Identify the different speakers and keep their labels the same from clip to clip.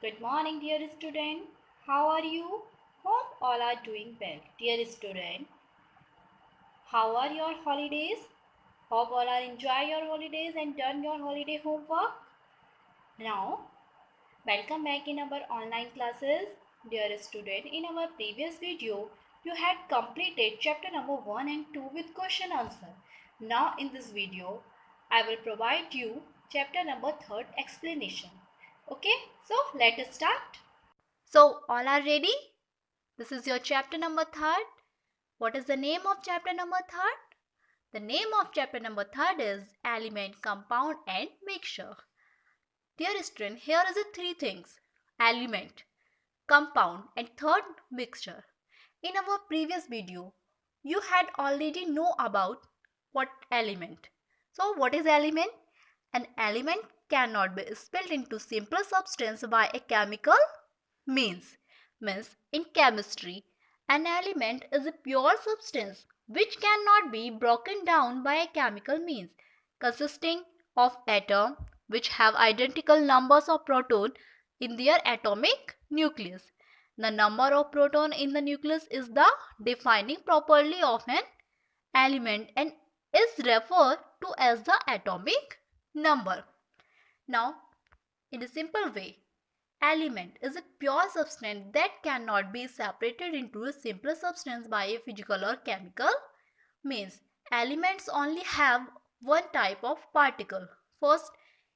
Speaker 1: Good morning, dear student. How are you? Hope all are doing well. Dear student, how are your holidays? Hope all are enjoy your holidays and done your holiday homework. Now, welcome back in our online classes. Dear student, in our previous video, you had completed chapter number 1 and 2 with question answer. Now in this video, I will provide you chapter number 3 explanation. Okay, so let us start. So, all are ready? This is your chapter number 3rd. What is the name of chapter number 3rd? The name of chapter number 3rd is Element, Compound and Mixture. Dear student, here is the three things: element, compound and third mixture. In our previous video, you had already know about what element. So what is element? An element cannot be split into simple substance by a chemical means. Means in chemistry, an element is a pure substance which cannot be broken down by a chemical means, consisting of atoms which have identical numbers of protons in their atomic nucleus. The number of protons in the nucleus is the defining property of an element and is referred to as the atomic number. Now, in a simple way, element is a pure substance that cannot be separated into a simpler substance by a physical or chemical means. Elements only have one type of particle. First,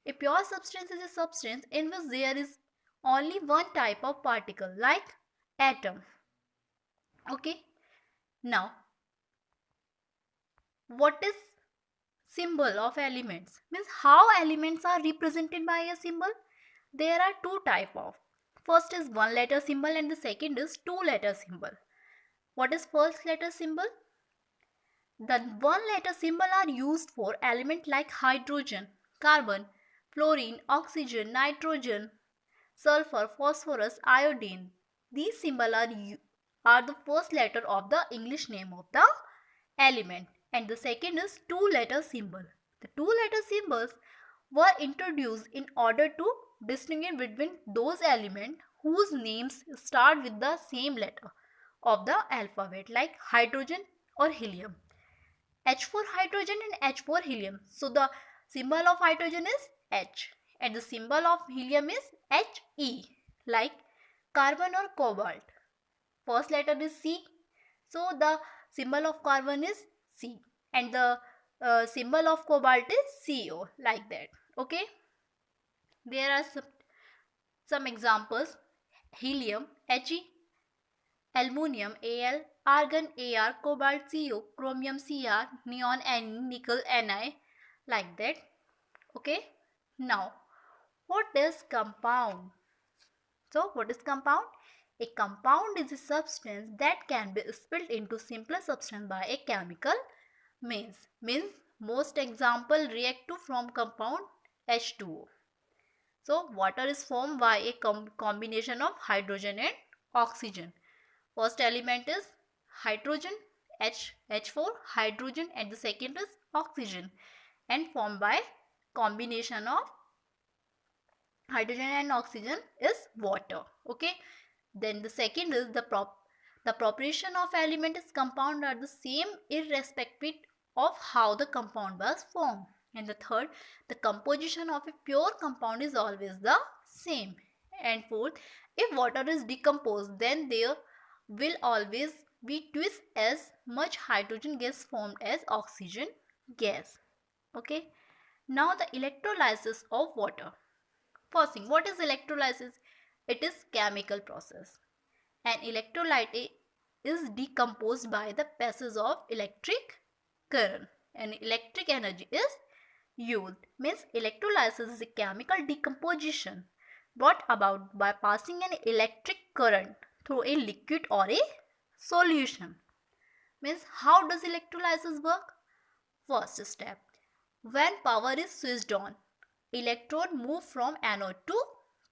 Speaker 1: a pure substance is a substance in which there is only one type of particle like atom. Okay. Now, what is symbol of elements? Means how elements are represented by a symbol? There are two type of. First is one letter symbol and the second is two letter symbol. What is first letter symbol? The one letter symbol are used for element like hydrogen, carbon, fluorine, oxygen, nitrogen, sulfur, phosphorus, iodine. These symbols are the first letter of the English name of the element, and the second is two letter symbol. The two letter symbols were introduced in order to distinguish between those elements whose names start with the same letter of the alphabet like hydrogen or helium. H for hydrogen and H for helium. So the symbol of hydrogen is H and the symbol of helium is He, like carbon or cobalt. First letter is C. So the symbol of carbon is C and the symbol of cobalt is Co, like that. Okay. There are some examples: helium He, aluminium Al, argon Ar, cobalt Co, chromium Cr, neon Ne, nickel Ni, like that. Okay. Now, what is compound? So, what is compound? A compound is a substance that can be split into simpler substance by a chemical means. Means most example react to from compound H2O. So, water is formed by a combination of hydrogen and oxygen. First element is hydrogen, H4, hydrogen, and the second is oxygen, and formed by combination of hydrogen and oxygen is water. Okay. Then the second is the proportion of element is compound are the same irrespective of how the compound was formed. And the third, the composition of a pure compound is always the same. And fourth, if water is decomposed, then there will always be twice as much hydrogen gas formed as oxygen gas. Okay. Now the electrolysis of water. First thing, what is electrolysis? It is chemical process. An electrolyte is decomposed by the passage of electric current and electric energy is used. Means electrolysis is a chemical decomposition brought about by passing an electric current through a liquid or a solution. Means how does electrolysis work? First step, when power is switched on, electrode move from anode to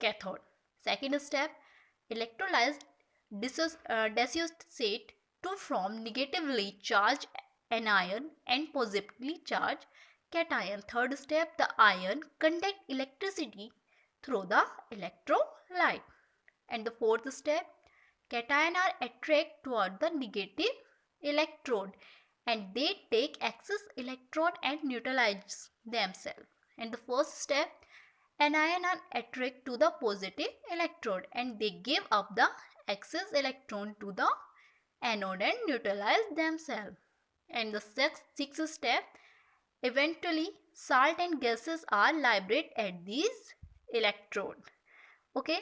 Speaker 1: cathode. Second step, electrolyzed dissociate to form negatively charged anion and positively charged cation. Third step, the ion conduct electricity through the electrolyte. light. And the fourth step, cation are attracted toward the negative electrode and they take excess electron and neutralize themselves. And the first step, anion are attracted to the positive electrode and they give up the excess electron to the anode and neutralize themselves. And the sixth step, eventually salt and gases are liberated at these electrodes. Okay.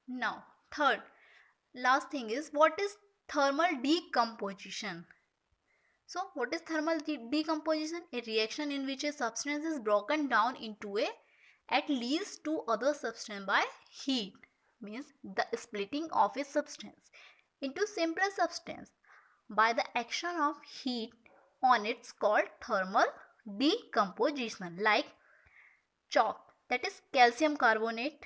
Speaker 1: Now third, last thing is, what is thermal decomposition? So what is thermal decomposition? A reaction in which a substance is broken down into at least two other substances by heat, means the splitting of a substance into simpler substance by the action of heat on it's called thermal decomposition. Like chalk, that is calcium carbonate,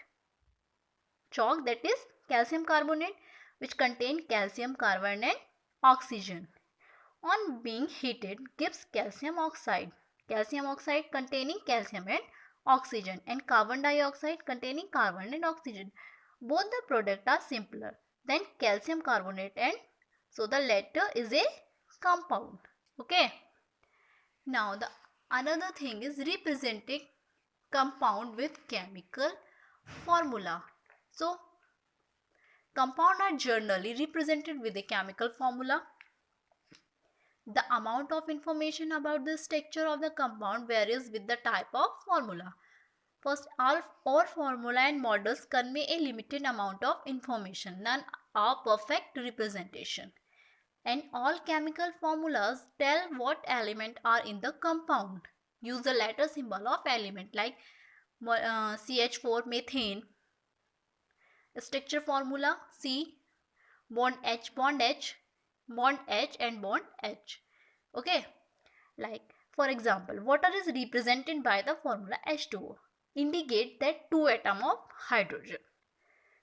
Speaker 1: which contain calcium carbonate and oxygen, on being heated gives calcium oxide containing calcium and oxygen, and carbon dioxide containing carbon and oxygen. Both the products are simpler than calcium carbonate, and so the latter is a compound. Okay. Now the another thing is representing compound with chemical formula. So compound are generally represented with a chemical formula. The amount of information about the structure of the compound varies with the type of formula. First, all formula and models convey a limited amount of information. None are perfect representation. And all chemical formulas tell what element are in the compound. Use the letter symbol of element like CH4 methane. Structure formula C, bond H, bond H, bond H and bond H. Okay. Like for example, water is represented by the formula H2O. Indicate that 2 atom of hydrogen.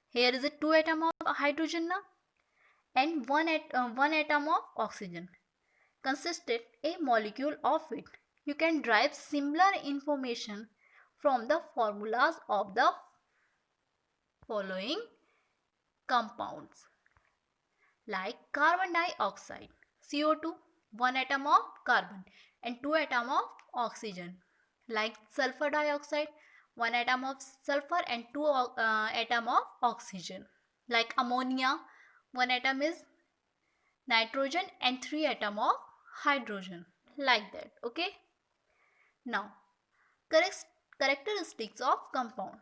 Speaker 1: Here is a 2 atom of hydrogen now, and 1 atom of oxygen. Consisted a molecule of it. You can derive similar information from the formulas of the following compounds. Like carbon dioxide, CO2, 1 atom of carbon and 2 atom of oxygen. Like sulfur dioxide, 1 atom of sulfur and 2 atom of oxygen. Like ammonia, 1 atom is nitrogen and 3 atom of hydrogen. Like that. Okay. Now characteristics of compound.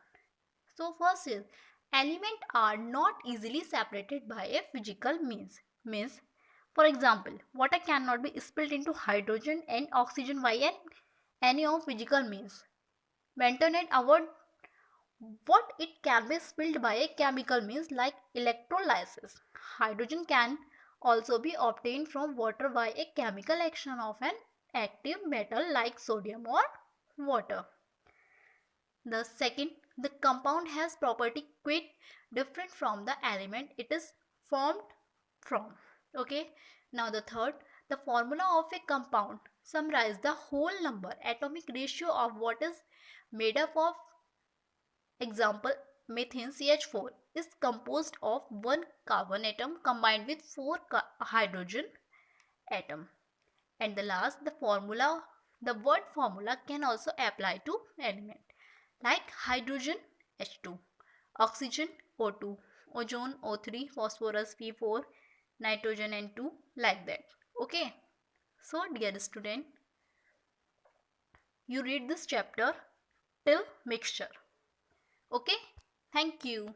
Speaker 1: So first is, elements are not easily separated by a physical means. For example, water cannot be split into hydrogen and oxygen by any of physical means. Bentonite avoid what it can be spilled by a chemical means like electrolysis. Hydrogen can also be obtained from water by a chemical action of an active metal like sodium or water. The second, the compound has property quite different from the element it is formed from. Okay. Now the third, the formula of a compound summarize the whole number atomic ratio of what is made up of. Example, methane CH4 is composed of 1 carbon atom combined with 4 hydrogen atom. And the last, the word formula can also apply to element like hydrogen H2, oxygen O2, ozone O3, phosphorus P4, nitrogen N2, like that. Okay. So dear student, you read this chapter till mixture. Okay. Thank you.